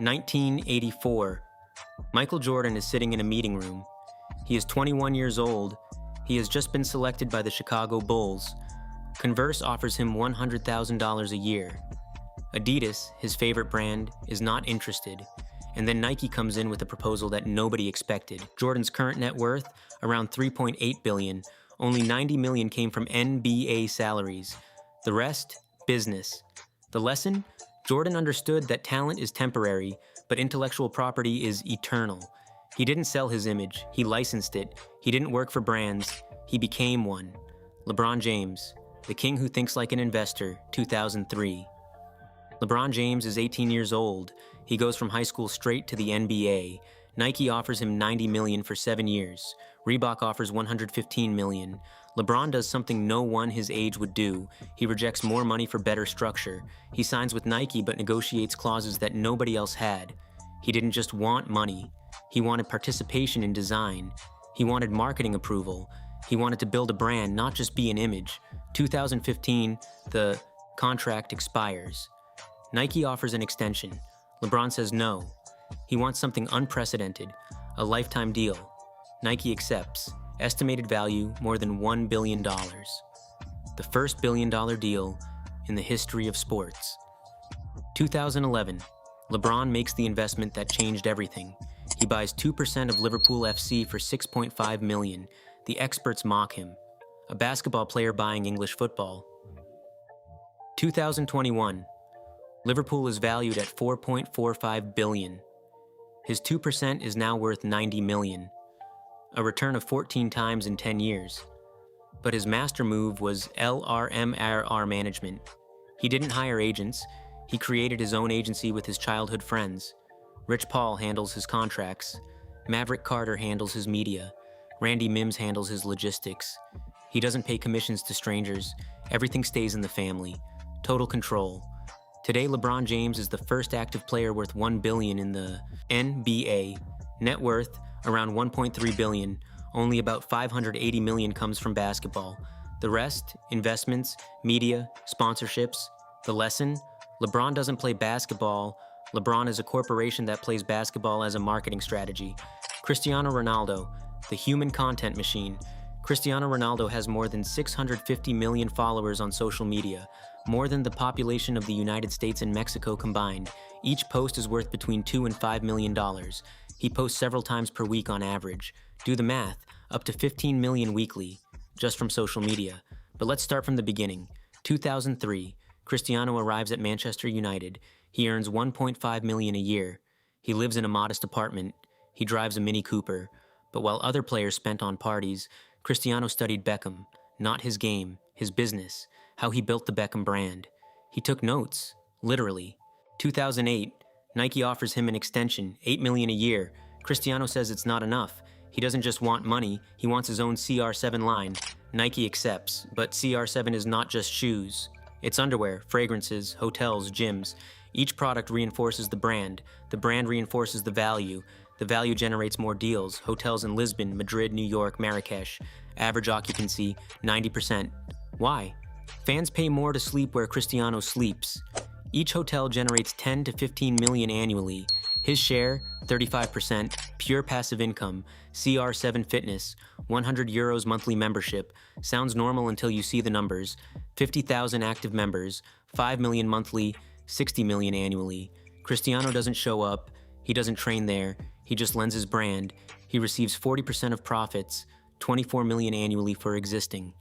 1984. Michael Jordan is sitting in a meeting room. He is 21 years old. He has just been selected by the Chicago Bulls. Converse offers him $100,000 a year. Adidas, his favorite brand, is not interested. And then Nike comes in with a proposal that nobody expected. Jordan's current net worth, around $3.8 billion. Only $90 million came from NBA salaries. The rest, business. The lesson? Jordan understood that talent is temporary, but intellectual property is eternal. He didn't sell his image, he licensed it. He didn't work for brands, he became one. LeBron James, the king who thinks like an investor, 2003. LeBron James is 18 years old. He goes from high school straight to the NBA. Nike offers him $90 million for 7 years. Reebok offers $115 million. LeBron does something no one his age would do. He rejects more money for better structure. He signs with Nike but negotiates clauses that nobody else had. He didn't just want money. He wanted participation in design. He wanted marketing approval. He wanted to build a brand, not just be an image. 2015, the contract expires. Nike offers an extension. LeBron says no. He wants something unprecedented, a lifetime deal. Nike accepts. Estimated value, more than $1 billion. The first billion-dollar deal in the history of sports. 2011, LeBron makes the investment that changed everything. He buys 2% of Liverpool FC for $6.5 million. The experts mock him. A basketball player buying English football. 2021, Liverpool is valued at $4.45 billion. His 2% is now worth $90 million. A return of 14 times in 10 years. But his master move was LRMRR management. He didn't hire agents. He created his own agency with his childhood friends. Rich Paul handles his contracts. Maverick Carter handles his media. Randy Mims handles his logistics. He doesn't pay commissions to strangers. Everything stays in the family. Total control. Today, LeBron James is the first active player worth $1 billion in the NBA. Net worth, around $1.3 billion. Only about $580 million comes from basketball. The rest, investments, media, sponsorships. The lesson? LeBron doesn't play basketball. LeBron is a corporation that plays basketball as a marketing strategy. Cristiano Ronaldo, the human content machine. Cristiano Ronaldo has more than 650 million followers on social media, more than the population of the United States and Mexico combined. Each post is worth between $2 and $5 million. He posts several times per week on average. Do the math, up to 15 million weekly, just from social media. But let's start from the beginning. 2003, Cristiano arrives at Manchester United. He earns $1.5 million a year. He lives in a modest apartment. He drives a Mini Cooper. But while other players spent on parties, Cristiano studied Beckham, not his game, his business, how he built the Beckham brand. He took notes, literally. 2008, Nike offers him an extension, $8 million a year. Cristiano says it's not enough. He doesn't just want money, he wants his own CR7 line. Nike accepts, but CR7 is not just shoes. It's underwear, fragrances, hotels, gyms. Each product reinforces the brand reinforces the value generates more deals. Hotels in Lisbon, Madrid, New York, Marrakesh. Average occupancy, 90%. Why? Fans pay more to sleep where Cristiano sleeps. Each hotel generates 10 to 15 million annually. His share, 35%, pure passive income. CR7 Fitness, 100 euros monthly membership. Sounds normal until you see the numbers. 50,000 active members, 5 million monthly, 60 million annually. Cristiano doesn't show up. He doesn't train there. He just lends his brand. He receives 40% of profits, 24 million annually for existing.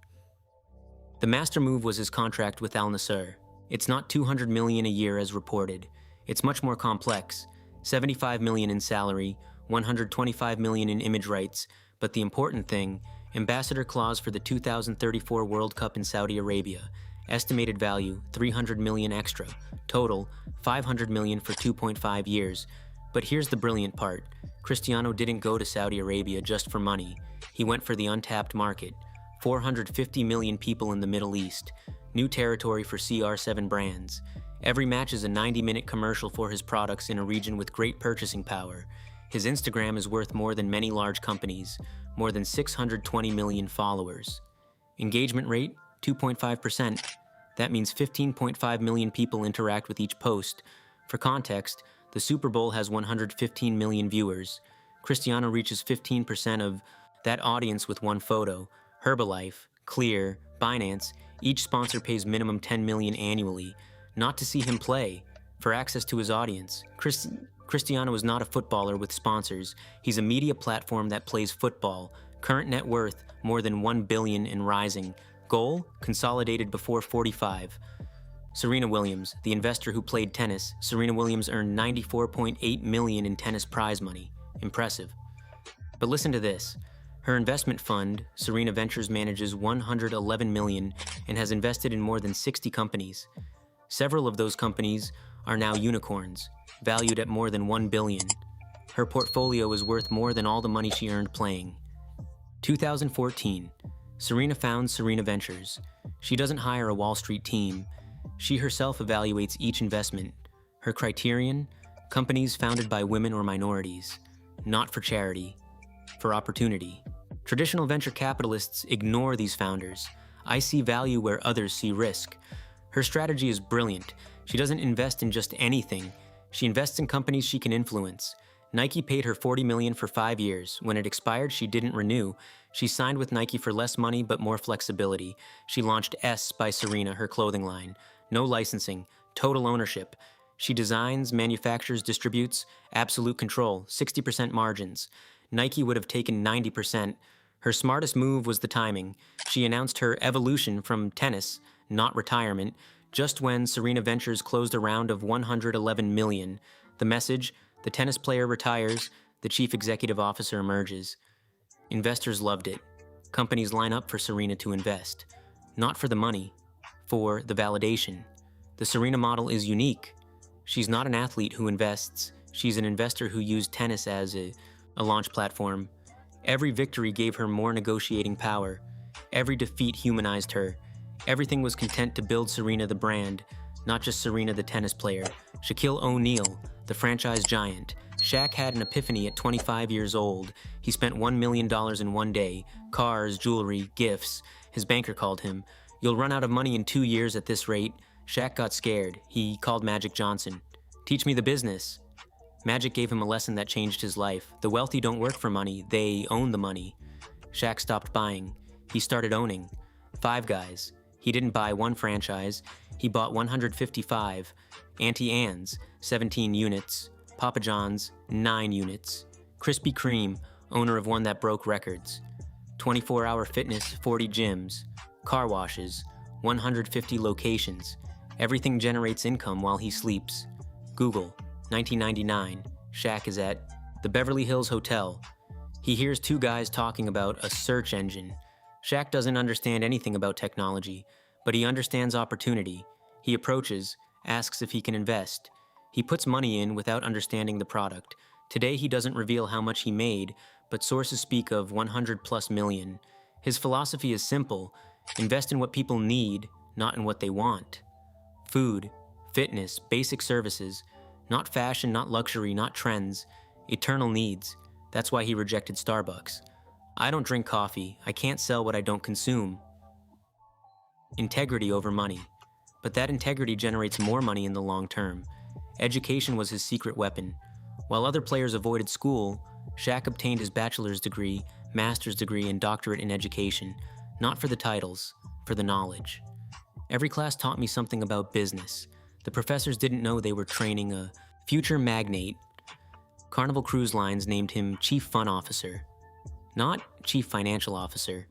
The master move was his contract with Al Nassr. It's not 200 million a year as reported. It's much more complex. 75 million in salary, 125 million in image rights, but the important thing, ambassador clause for the 2034 World Cup in Saudi Arabia. Estimated value, 300 million extra. Total, 500 million for 2.5 years. But here's the brilliant part. Cristiano didn't go to Saudi Arabia just for money. He went for the untapped market. 450 million people in the Middle East. New territory for CR7 brands. Every match is a 90-minute commercial for his products in a region with great purchasing power. His Instagram is worth more than many large companies, more than 620 million followers. Engagement rate, 2.5%. That means 15.5 million people interact with each post. For context, the The Super Bowl has 115 million viewers. Cristiano reaches 15% of that audience with one photo. Herbalife, Clear, Binance, each sponsor pays minimum 10 million annually, not to see him play, for access to his audience. Cristiano is not a footballer with sponsors. He's a media platform that plays football. Current net worth, more than 1 billion and rising. Goal, consolidated before 45. Serena Williams, the investor who played tennis. Serena Williams earned 94.8 million in tennis prize money. Impressive. But listen to this. Her investment fund, Serena Ventures, manages 111 million and has invested in more than 60 companies. Several of those companies are now unicorns, valued at more than 1 billion. Her portfolio is worth more than all the money she earned playing. 2014, Serena founds Serena Ventures. She doesn't hire a Wall Street team. She herself evaluates each investment. Her criterion, companies founded by women or minorities, not for charity, for opportunity. Traditional venture capitalists ignore these founders. I see value where others see risk. Her strategy is brilliant. She doesn't invest in just anything. She invests in companies she can influence. Nike paid her $40 million for 5 years. When it expired, she didn't renew. She signed with Nike for less money but more flexibility. She launched S by Serena, her clothing line. No licensing, total ownership. She designs, manufactures, distributes, absolute control, 60% margins. Nike would have taken 90%. Her smartest move was the timing. She announced her evolution from tennis, not retirement, just when Serena Ventures closed a round of 111 million. The message, the tennis player retires, the chief executive officer emerges. Investors loved it. Companies line up for Serena to invest. Not for the money, for the validation. The Serena model is unique. She's not an athlete who invests. She's an investor who used tennis as a launch platform. Every victory gave her more negotiating power. Every defeat humanized her. Everything was content to build Serena the brand, not just Serena the tennis player. Shaquille O'Neal, the franchise giant. Shaq had an epiphany at 25 years old. He spent $1 million in one day. Cars, jewelry, gifts. His banker called him. "You'll run out of money in 2 years at this rate." Shaq got scared. He called Magic Johnson. "Teach me the business." Magic gave him a lesson that changed his life. The wealthy don't work for money, they own the money. Shaq stopped buying. He started owning. Five Guys. He didn't buy one franchise. He bought 155. Auntie Anne's, 17 units. Papa John's, 9 units. Krispy Kreme, owner of one that broke records. 24-hour fitness, 40 gyms. Car washes, 150 locations. Everything generates income while he sleeps. Google, 1999. Shaq is at the Beverly Hills Hotel. He hears two guys talking about a search engine. Shaq doesn't understand anything about technology, but he understands opportunity. He approaches, asks if he can invest. He puts money in without understanding the product. Today he doesn't reveal how much he made, but sources speak of 100+ million. His philosophy is simple: invest in what people need, not in what they want. Food, fitness, basic services, not fashion, not luxury, not trends, eternal needs. That's why he rejected Starbucks. I don't drink coffee. I can't sell what I don't consume. Integrity over money. But that integrity generates more money in the long term. Education was his secret weapon. While other players avoided school, Shaq obtained his bachelor's degree, master's degree, and doctorate in education, not for the titles, for the knowledge. Every class taught me something about business. The professors didn't know they were training a future magnate. Carnival Cruise Lines named him Chief Fun Officer. Not Chief Financial Officer.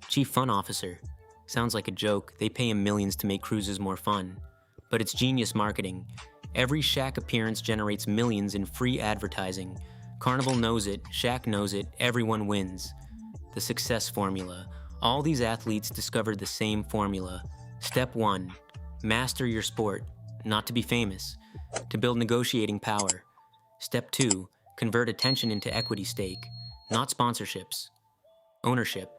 Chief Fun Officer. Sounds like a joke. They pay him millions to make cruises more fun. But it's genius marketing. Every Shaq appearance generates millions in free advertising. Carnival knows it, Shaq knows it, everyone wins. The success formula. All these athletes discovered the same formula. Step 1. Master your sport. Not to be famous. To build negotiating power. Step 2. Convert attention into equity stake. Not sponsorships. Ownership.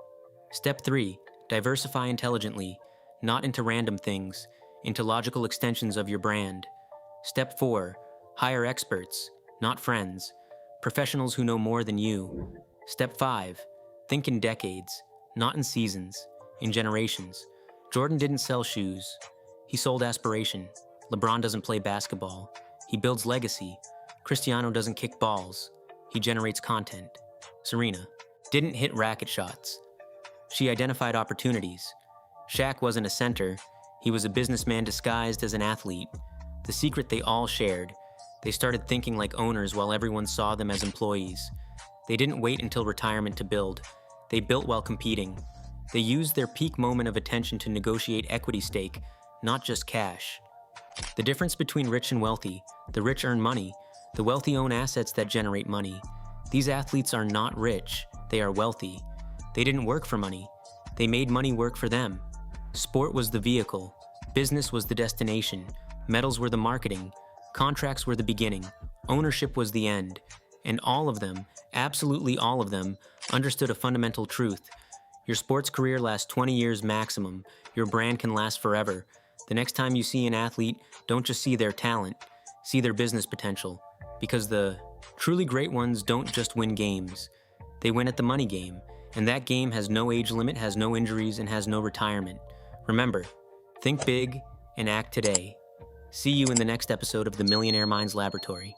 Step 3. Diversify intelligently. Not into random things. Into logical extensions of your brand. Step 4. Hire experts. Not friends. Professionals who know more than you. Step 5. Think in decades. Not in seasons. In generations. Jordan didn't sell shoes. He sold aspiration. LeBron doesn't play basketball. He builds legacy. Cristiano doesn't kick balls. He generates content. Serena didn't hit racket shots. She identified opportunities. Shaq wasn't a center. He was a businessman disguised as an athlete. The secret they all shared: they started thinking like owners while everyone saw them as employees. They didn't wait until retirement to build. They built while competing. They used their peak moment of attention to negotiate equity stake, not just cash. The difference between rich and wealthy: the rich earn money, the wealthy own assets that generate money. These athletes are not rich, they are wealthy. They didn't work for money. They made money work for them. Sport was the vehicle. Business was the destination. Medals were the marketing. Contracts were the beginning. Ownership was the end. And all of them, absolutely all of them, understood a fundamental truth. Your sports career lasts 20 years maximum. Your brand can last forever. The next time you see an athlete, don't just see their talent, see their business potential. Because the truly great ones don't just win games. They win at the money game. And that game has no age limit, has no injuries, and has no retirement. Remember, think big and act today. See you in the next episode of the Millionaire Minds Laboratory.